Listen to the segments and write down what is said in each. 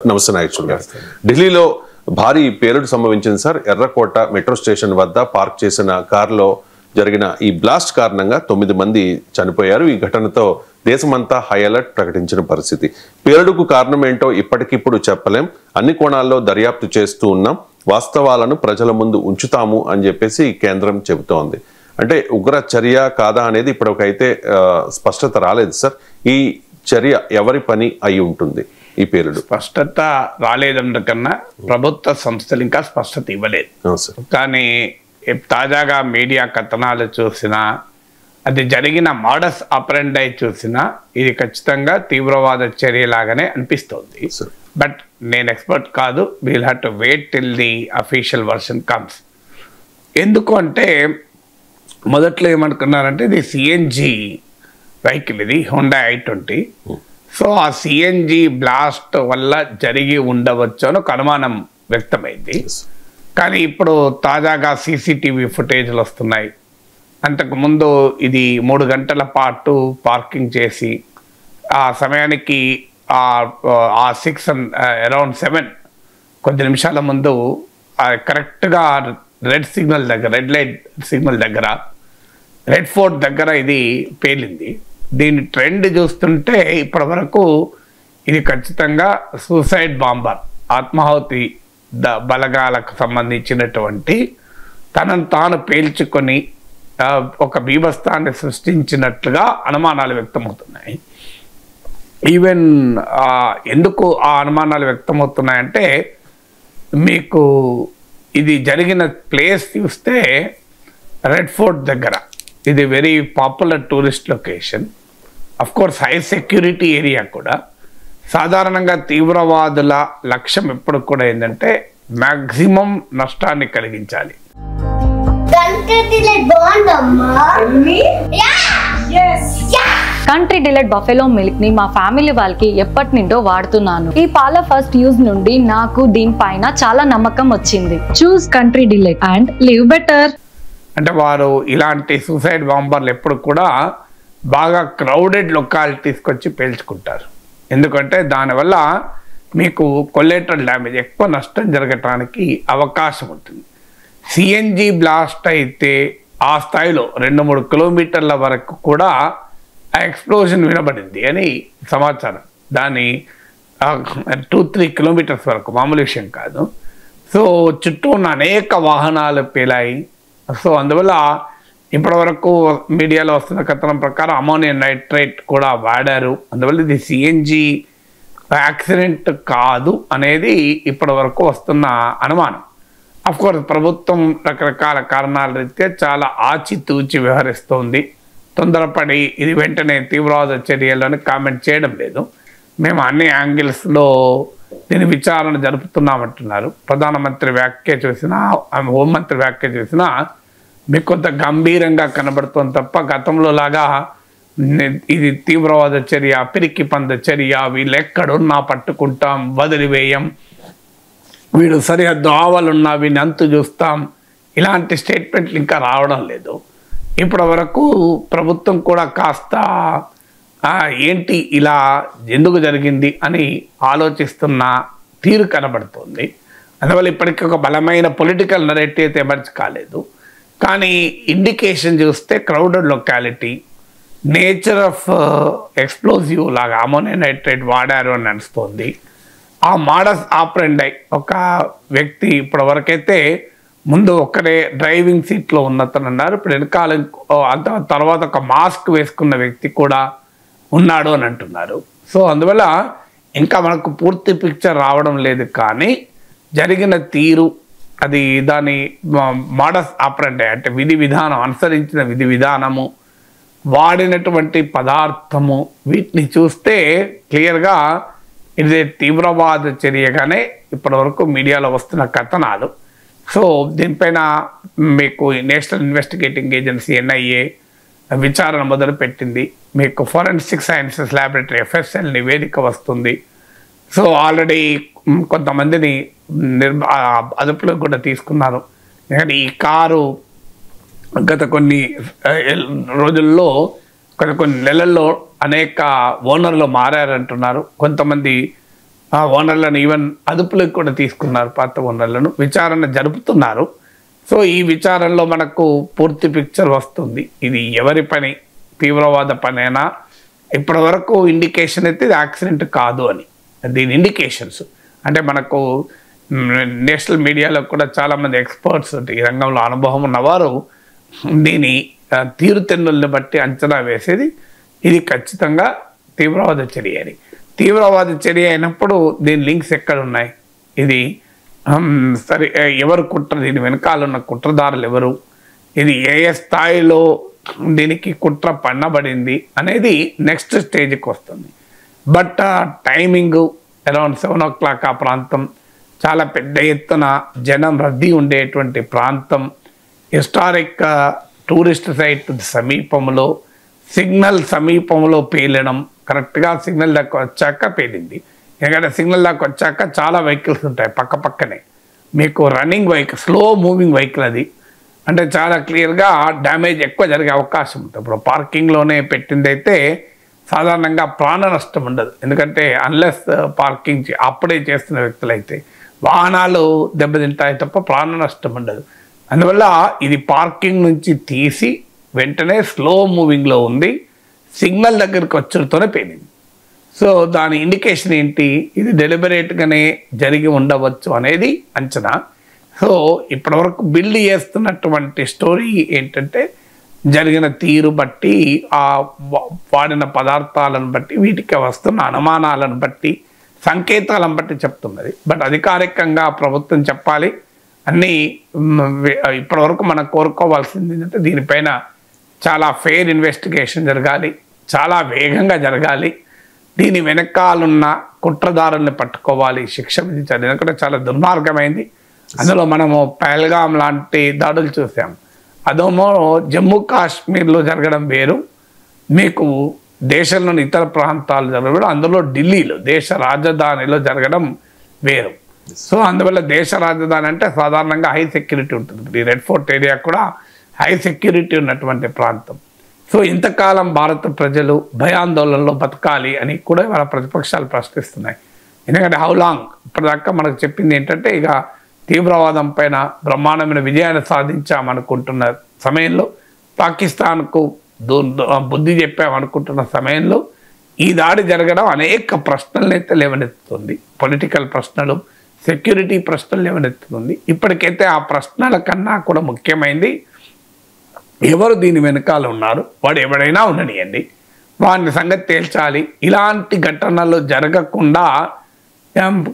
నమస్తే నాయకుడు గారు. ఢిల్లీలో భారీ పేలుడు సంభవించింది సార్. ఎర్రకోట మెట్రో స్టేషన్ వద్ద పార్క్ చేసిన కారులో జరిగిన ఈ బ్లాస్ట్ కారణంగా 9 మంది చనిపోయారు. ఈ ఘటనతో దేశమంతా హై అలర్ట్ ప్రకటించిన పరిస్థితి. పేలుడుకు కారణం ఏంటో ఇప్పటికిప్పుడు చెప్పలేం. అన్ని కోణాల్లో దర్యాప్తు చేస్తూ ఉన్నాం. వాస్తవాలను ప్రజల ముందు ఉంచుతాము అని చెప్పేసి కేంద్రం చెబుతోంది. అంటే ఉగ్ర చర్య కాదా అనేది ఇప్పటికైతే స్పష్టత రాలేదు సార్. ఈ చర్య ఎవరి పని అయి ఉంటుంది? ఈ పేలుడు స్పష్టత రాలేదన్నకన్నా ప్రభుత్వ సంస్థలు ఇంకా స్పష్టత ఇవ్వలేదు. కానీ తాజాగా మీడియా కథనాలు చూసినా, అది జరిగిన మోడస్ ఆపరెండై చూసినా ఇది ఖచ్చితంగా తీవ్రవాద చర్యలాగానే అనిపిస్తోంది. బట్ నేను ఎక్స్పర్ట్ కాదు. We'll have to wait till the official version comes. ఎందుకు అంటే మొదట్లో ఏమనుకున్నారంటే ఇది సిఎన్జి వెహికల్, ఇది హోండా i20. సో ఆ సిఎన్జి బ్లాస్ట్ వల్ల జరిగి ఉండవచ్చు అని ఒక అనుమానం వ్యక్తమైంది. కానీ ఇప్పుడు తాజాగా సీసీటీవీ ఫుటేజ్లు వస్తున్నాయి. అంతకుముందు ఇది 3 గంటల పాటు పార్కింగ్ చేసి ఆ సమయానికి అరౌండ్ 7 కొద్ది నిమిషాల ముందు కరెక్ట్గా రెడ్ లైట్ సిగ్నల్ దగ్గర రెడ్ ఫోర్ట్ దగ్గర ఇది పేలింది. దీని ట్రెండ్ చూస్తుంటే ఇప్పటి వరకు ఇది ఖచ్చితంగా సూసైడ్ బాంబర్, ఆత్మాహుతి బలగాలకు సంబంధించినటువంటి తనను తాను పేల్చుకొని ఒక బీభత్సాన్ని సృష్టించినట్లుగా అనుమానాలు వ్యక్తమవుతున్నాయి. ఈవెన్ ఎందుకు ఆ అనుమానాలు వ్యక్తమవుతున్నాయంటే, మీకు ఇది జరిగిన ప్లేస్ చూస్తే రెడ్ ఫోర్ట్ దగ్గర ఇది very popular tourist location. Of course high security area కూడా. సాధారణంగా తీవ్రవాదుల లక్ష్యం ఎప్పుడు కూడా ఏంటంటే మ్యాక్సిమం నష్టాన్ని కలిగించాలి. కంట్రీ డిలైట్ బఫెలో మిల్క్ ని మా ఫ్యామిలీ వాళ్ళకి ఎప్పటి నుండో వాడుతున్నాను. ఈ పాల ఫస్ట్ యూజ్ నుండి నాకు దీనిపైన చాలా నమ్మకం వచ్చింది. Choose Country Delight and live better. అంటే వారు ఇలాంటి సూసైడ్ బాంబర్లు ఎప్పుడు కూడా బాగా క్రౌడెడ్ లొకాలిటీస్కి వచ్చి పేల్చుకుంటారు. ఎందుకంటే దానివల్ల మీకు కొలేటరల్ డ్యామేజ్, ఎక్కువ నష్టం జరగటానికి అవకాశం ఉంటుంది. సిఎన్జి బ్లాస్ట్ అయితే ఆ స్థాయిలో 2-3 కిలోమీటర్ల వరకు కూడా ఆ ఎక్స్ప్లోజన్ వినబడింది అని సమాచారం. దాని 2-3 కిలోమీటర్స్ వరకు మామూలు విషయం కాదు. సో చుట్టూ ఉన్న అనేక వాహనాలు పేలాయి. సో అందువల్ల ఇప్పటివరకు మీడియాలో వస్తున్న కథనం ప్రకారం అమోనియం నైట్రేట్ కూడా వాడారు. అందువల్ల ఇది సిఎన్జి యాక్సిడెంట్ కాదు అనేది ఇప్పటి వరకు వస్తున్న అనుమానం. అఫ్కోర్స్ ప్రభుత్వం రకరకాల కారణాల రీత్యా చాలా ఆచితూచి వ్యవహరిస్తోంది. తొందరపడి ఇది వెంటనే తీవ్రవాద చర్యలను కామెంట్ చేయడం లేదు. మేము అన్ని యాంగిల్స్లో దీని విచారణ జరుపుతున్నామంటున్నారు. ప్రధానమంత్రి వ్యాఖ్య చూసినా, హోంమంత్రి వ్యాఖ్య చూసినా మీకు కొంత గంభీరంగా కనబడుతుంది తప్ప గతంలో లాగా ఇది తీవ్రవాద చర్య, పిరికి పంద చర్య, వీళ్ళు ఎక్కడున్నా పట్టుకుంటాం, వదిలివేయం, వీడు సరిహద్దు ఆవలున్నా వీడిని అంతు చూస్తాం, ఇలాంటి స్టేట్మెంట్లు ఇంకా రావడం లేదు. ఇప్పటి వరకు ప్రభుత్వం కూడా కాస్త ఏంటి ఇలా ఎందుకు జరిగింది అని ఆలోచిస్తున్న తీరు కనబడుతుంది. అందువల్ల ఇప్పటికీ ఒక బలమైన పొలిటికల్ నరేటివ్ అయితే ఎమర్జ్ కాలేదు. కానీ ఇండికేషన్ చూస్తే crowded locality, nature of explosive లాగా అమోనియం నైట్రేట్ వాడారు అని అనిపిస్తోంది. ఆ మోడస్ ఆపరెండై ఒక వ్యక్తి ఇప్పటి వరకైతే ముందు ఒక్కడే డ్రైవింగ్ సీట్లో ఉన్నతను అన్నారు. ఇప్పుడు వెనకాల తర్వాత ఒక మాస్క్ వేసుకున్న వ్యక్తి కూడా ఉన్నాడు అని అంటున్నారు. సో అందువల్ల ఇంకా మనకు పూర్తి పిక్చర్ రావడం లేదు. కానీ జరిగిన తీరు, అది దాని మోడస్ ఆపరెండై అంటే విధి విధానం, అనుసరించిన విధి విధానము, వాడినటువంటి పదార్థము, వీటిని చూస్తే క్లియర్గా ఇది తీవ్రవాద చర్యగానే ఇప్పటివరకు మీడియాలో వస్తున్న కథనాలు. సో దీనిపైన మీకు నేషనల్ ఇన్వెస్టిగేటింగ్ ఏజెన్సీ NIA విచారణ మొదలుపెట్టింది. మీకు ఫోరెన్సిక్ సైన్సెస్ ల్యాబొరేటరీ FSL నివేదిక వస్తుంది. సో ఆల్రెడీ కొంతమందిని అదుపులో కూడా తీసుకున్నారు. ఎందుకంటే ఈ కారు గత కొన్ని రోజుల్లో, కొన్ని నెలల్లో అనేక ఓనర్లు మారారంటున్నారు. కొంతమంది ఆ ఓనర్లను ఈవెన్ అదుపులోకి కూడా తీసుకున్నారు, పాత ఓనర్లను విచారణ జరుపుతున్నారు. సో ఈ విచారణలో మనకు పూర్తి పిక్చర్ వస్తుంది, ఇది ఎవరి పని, తీవ్రవాద పనేనా. ఇప్పటి వరకు ఇండికేషన్ అయితే ఇది యాక్సిడెంట్ కాదు అని, దీని ఇండికేషన్స్ అంటే మనకు నేషనల్ మీడియాలో కూడా చాలామంది ఎక్స్పర్ట్స్ ఈ రంగంలో అనుభవం ఉన్నవారు దీని తీరుతెన్నుల్ని బట్టి అంచనా వేసేది ఇది ఖచ్చితంగా తీవ్రవాద చర్య అని. తీవ్రవాద చర్య అయినప్పుడు దీని లింక్స్ ఎక్కడ ఉన్నాయి, ఇది సరే ఎవరు కుట్ర, దీని వెనకాల ఉన్న కుట్రదారులు ఎవరు, ఇది ఏ స్థాయిలో దీనికి కుట్ర పన్నబడింది అనేది నెక్స్ట్ స్టేజ్కి వస్తుంది. బట్ టైమింగ్ అరౌండ్ 7 o'clock ఆ ప్రాంతం, చాలా పెద్ద ఎత్తున జనం రద్దీ ఉండేటువంటి ప్రాంతం, హిస్టారిక్ టూరిస్ట్ సైట్ సమీపంలో, సిగ్నల్ సమీపంలో పేలడం, కరెక్ట్గా సిగ్నల్ దాకా వచ్చాక పేలింది. ఎందుకంటే సిగ్నల్ దాకా వచ్చాక చాలా వెహికల్స్ ఉంటాయి పక్క పక్కనే, మీకు running vehicle, slow moving vehicle అది, అంటే చాలా క్లియర్గా డ్యామేజ్ ఎక్కువ జరిగే అవకాశం ఉంటుంది. ఇప్పుడు పార్కింగ్లోనే పెట్టిందైతే సాధారణంగా ప్రాణ నష్టం ఉండదు, ఎందుకంటే అన్లెస్ పార్కింగ్ అప్పుడే చేస్తున్న వ్యక్తులైతే వాహనాలు దెబ్బతింటాయి తప్ప ప్రాణ నష్టం ఉండదు. అందువల్ల ఇది పార్కింగ్ నుంచి తీసి వెంటనే స్లో మూవింగ్లో ఉంది, సిగ్నల్ దగ్గరికి వచ్చడంతోనే పేలింది. సో దాని ఇండికేషన్ ఏంటి, ఇది డెలిబరేట్గానే జరిగి ఉండవచ్చు అనేది అంచనా. సో ఇప్పటివరకు బిల్డ్ చేస్తున్నటువంటి స్టోరీ ఏంటంటే జరిగిన తీరు బట్టి, ఆ వాడిన పదార్థాలను బట్టి, వీటికి వస్తున్న అనుమానాలను బట్టి, సంకేతాలను బట్టి చెప్తున్నది. బట్ అధికారికంగా ప్రభుత్వం చెప్పాలి అన్నీ. ఇప్పటివరకు మనం కోరుకోవాల్సింది ఏంటంటే దీనిపైన చాలా ఫెయిర్ ఇన్వెస్టిగేషన్ జరగాలి, చాలా వేగంగా జరగాలి, దీని వెనకాలన్న కుట్రదారుల్ని పట్టుకోవాలి, శిక్ష విధించాలి. ఎందుకంటే చాలా దుర్మార్గమైంది. అందులో మనము పహల్గాం లాంటి దాడులు చూసాం, అదేమో జమ్మూ కాశ్మీర్లో జరగడం వేరు, మీకు దేశంలోని ఇతర ప్రాంతాలు జరగడం, అందులో ఢిల్లీలో దేశ రాజధానిలో జరగడం వేరు. సో అందువల్ల దేశ రాజధాని అంటే సాధారణంగా హై సెక్యూరిటీ ఉంటుంది. ఈ రెడ్ ఫోర్ట్ ఏరియా కూడా హై సెక్యూరిటీ ఉన్నటువంటి ప్రాంతం. సో ఇంతకాలం భారత ప్రజలు భయాందోళనలో బతకాలి అని కూడా వాళ్ళ ప్రతిపక్షాలు ప్రశ్నిస్తున్నాయి. ఎందుకంటే హౌ లాంగ్, ఇప్పటిదాకా మనకు చెప్పింది ఏంటంటే ఇక తీవ్రవాదం పైన బ్రహ్మాండమైన విజయాన్ని సాధించామనుకుంటున్న సమయంలో, పాకిస్తాన్కు బుద్ధి చెప్పామనుకుంటున్న సమయంలో ఈ దాడి జరగడం అనేక ప్రశ్నలనైతే లేవనెత్తుతుంది. పొలిటికల్ ప్రశ్నలు, సెక్యూరిటీ ప్రశ్నలు లేవనెత్తుతుంది. ఇప్పటికైతే ఆ ప్రశ్నల కన్నా కూడా ముఖ్యమైనది ఎవరు దీని వెనకాల ఉన్నారు, వాడు ఎవడైనా ఉండనియండి, వాడిని సంగతి తేల్చాలి. ఇలాంటి ఘటనలు జరగకుండా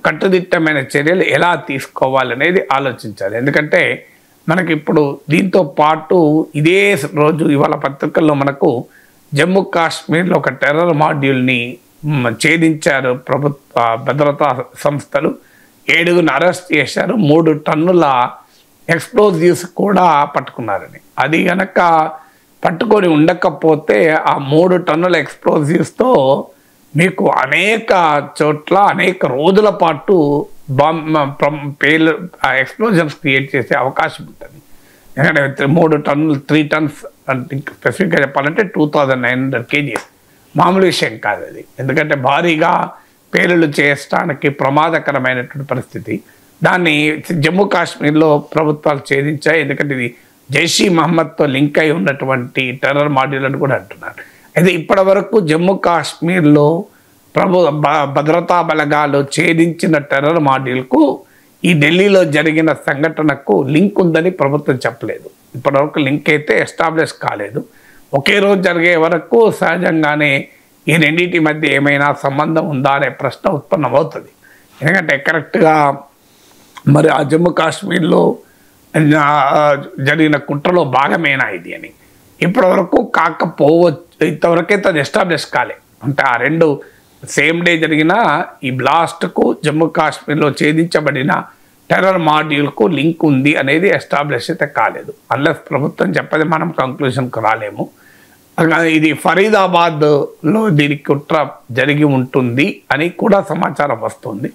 కట్టుదిట్టమైన చర్యలు ఎలా తీసుకోవాలనేది ఆలోచించాలి. ఎందుకంటే మనకి ఇప్పుడు దీంతో పాటు ఇదే రోజు ఇవాళ పత్రికల్లో మనకు జమ్మూ కాశ్మీర్లో ఒక టెర్రర్ మాడ్యూల్ని ఛేదించారు ప్రభుత్వ భద్రతా సంస్థలు, 7గురిని అరెస్ట్ చేశారు, 3 టన్నుల ఎక్స్ప్లోజివ్స్ కూడా పట్టుకున్నారని. అది కనుక పట్టుకొని ఉండకపోతే ఆ 3 టన్నుల ఎక్స్ప్లోజివ్స్తో మీకు అనేక చోట్ల అనేక రోజుల పాటు ఎక్స్ప్లోజన్స్ క్రియేట్ చేసే అవకాశం ఉంటుంది. ఎందుకంటే 3 టన్నులు 3 టన్స్ అంటే స్పెసిఫిక్గా చెప్పాలంటే 2900 kgs మామూలు విషయం కాదు అది. ఎందుకంటే భారీగా పేలుళ్ళు చేయడానికి ప్రమాదకరమైనటువంటి పరిస్థితి. దాన్ని జమ్మూ కాశ్మీర్లో ప్రభుత్వాలు ఛేదించాయి. ఎందుకంటే ఇది జైషీ మహమ్మద్తో లింక్ అయి ఉన్నటువంటి టెర్రర్ మాడ్యూల్ అని కూడా అంటున్నారు. అయితే ఇప్పటి వరకు జమ్మూ కాశ్మీర్లో భద్రతా బలగాలు ఛేదించిన టెర్రర్ మాడ్యూల్కు ఈ ఢిల్లీలో జరిగిన సంఘటనకు లింక్ ఉందని ప్రభుత్వం చెప్పలేదు. ఇప్పటివరకు లింక్ అయితే ఎస్టాబ్లిష్ కాలేదు. ఒకే రోజు జరిగే వరకు సహజంగానే ఈ రెండింటి మధ్య ఏమైనా సంబంధం ఉందా అనే ప్రశ్న ఉత్పన్నమవుతుంది. ఎందుకంటే కరెక్ట్గా మరి ఆ జమ్మూ కాశ్మీర్లో జరిగిన కుట్రలో భాగమేనా ఇది అని ఇప్పటివరకు కాకపోవచ్చు. ఇంతవరకైతే అది ఎస్టాబ్లిష్ కాలే. అంటే ఆ 2 సేమ్ డే జరిగిన ఈ బ్లాస్ట్కు జమ్మూ కాశ్మీర్లో ఛేదించబడిన టెర్రర్ మాడ్యూల్కు లింక్ ఉంది అనేది ఎస్టాబ్లిష్ అయితే కాలేదు. అన్లెస్ ప్రభుత్వం చెప్పది మనం కంక్లూషన్కు రాలేము. ఇది ఫరీదాబాద్లో దీనికి కుట్ర జరిగి ఉంటుంది అని కూడా సమాచారం వస్తుంది.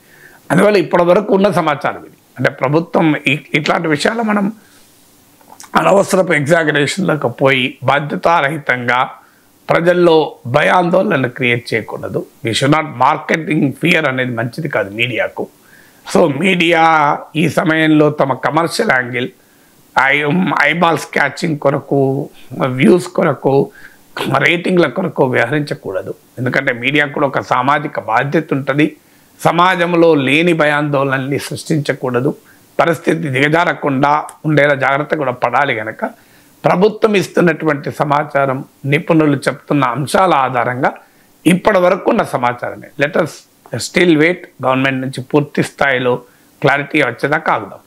అందువల్ల ఇప్పటి వరకు ఉన్న సమాచారం ఇది. అంటే ప్రభుత్వం ఇట్లాంటి విషయాలు మనం అనవసరపు ఎగ్జాగరేషన్లకు పోయి బాధ్యతారహితంగా ప్రజల్లో భయాందోళన క్రియేట్ చేయకూడదు. We should not marketing fear అనేది మంచిది కాదు మీడియాకు. సో మీడియా ఈ సమయంలో తమ కమర్షియల్ యాంగిల్, ఐబాల్స్ క్యాచింగ్ కొరకు, వ్యూస్ కొరకు, రేటింగ్ల కొరకు వ్యవహరించకూడదు. ఎందుకంటే మీడియా కూడా ఒక సామాజిక బాధ్యత ఉంటుంది. సమాజంలో లేని భయాందోళనల్ని సృష్టించకూడదు. పరిస్థితి దిగజారకుండా ఉండేలా జాగ్రత్త కూడా పడాలి. కనుక ప్రభుత్వం ఇస్తున్నటువంటి సమాచారం, నిపుణులు చెప్తున్న అంశాల ఆధారంగా ఇప్పటి వరకు ఉన్న సమాచారమే. Let us still wait. Government నుంచి పూర్తి స్థాయిలో క్లారిటీ వచ్చేదాకా ఆగుదాం.